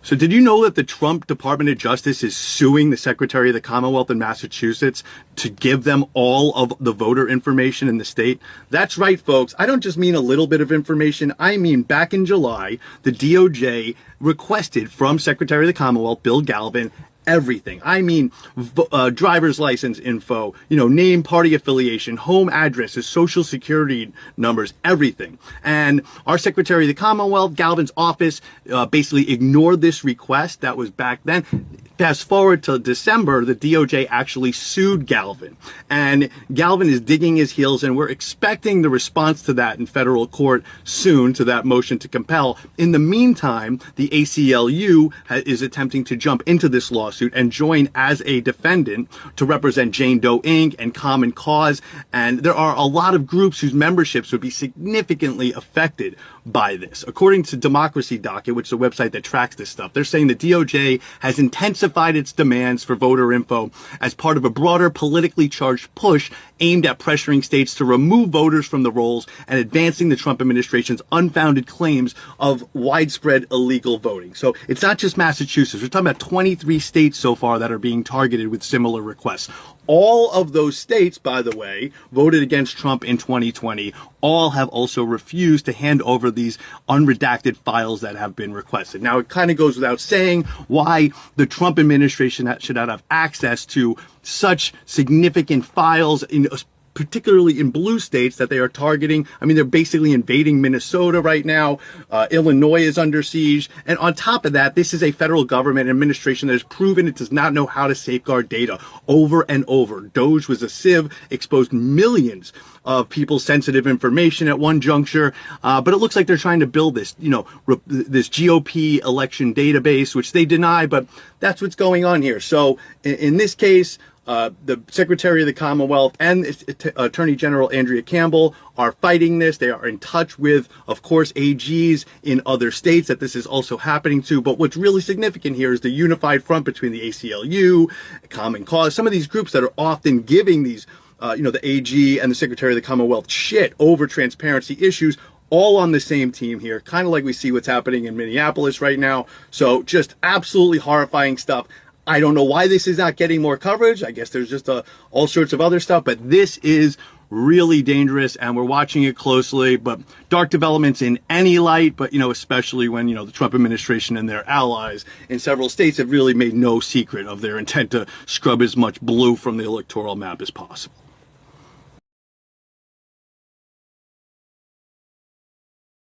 So did you know that the Trump Department of Justice is suing the Secretary of the Commonwealth in Massachusetts to give them all of the voter information in the state? That's right, folks. I don't just mean a little bit of information. I mean, back in July, the DOJ requested from Secretary of the Commonwealth, Bill Galvin, everything. I mean, driver's license info, name, party affiliation, home addresses, social security numbers, everything. And our Secretary of the Commonwealth, Galvin's office, basically ignored this request. That was back then. Fast forward to December, the DOJ actually sued Galvin. And Galvin is digging his heels, and we're expecting the response to that in federal court soon, to that motion to compel. In the meantime, the ACLU is attempting to jump into this lawsuit and join as a defendant to represent Jane Doe Inc. and Common Cause. And there are a lot of groups whose memberships would be significantly affected by this. According to Democracy Docket, which is a website that tracks this stuff, they're saying the DOJ has intensified its demands for voter info as part of a broader politically charged push aimed at pressuring states to remove voters from the rolls and advancing the Trump administration's unfounded claims of widespread illegal voting. So it's not just Massachusetts. We're talking about 23 states so far that are being targeted with similar requests. All of those states, by the way, voted against Trump in 2020. All have also refused to hand over these unredacted files that have been requested. Now, it kind of goes without saying why the Trump administration should not have access to such significant files, particularly in blue states that they are targeting. I mean, they're basically invading Minnesota right now. Illinois is under siege. And on top of that, this is a federal government administration that has proven it does not know how to safeguard data over and over. Doge was a sieve, exposed millions of people's sensitive information at one juncture. But it looks like they're trying to build this, this GOP election database, which they deny, but that's what's going on here. So in this case, the Secretary of the Commonwealth and Attorney General Andrea Campbell are fighting this. They are in touch with, of course, AGs in other states that this is also happening to. But what's really significant here is the unified front between the ACLU, Common Cause, some of these groups that are often giving these, the AG and the Secretary of the Commonwealth shit over transparency issues, all on the same team here, kind of like we see what's happening in Minneapolis right now. So just absolutely horrifying stuff. I don't know why this is not getting more coverage. I guess there's just all sorts of other stuff, but this is really dangerous and we're watching it closely. But dark developments in any light, but especially when the Trump administration and their allies in several states have really made no secret of their intent to scrub as much blue from the electoral map as possible.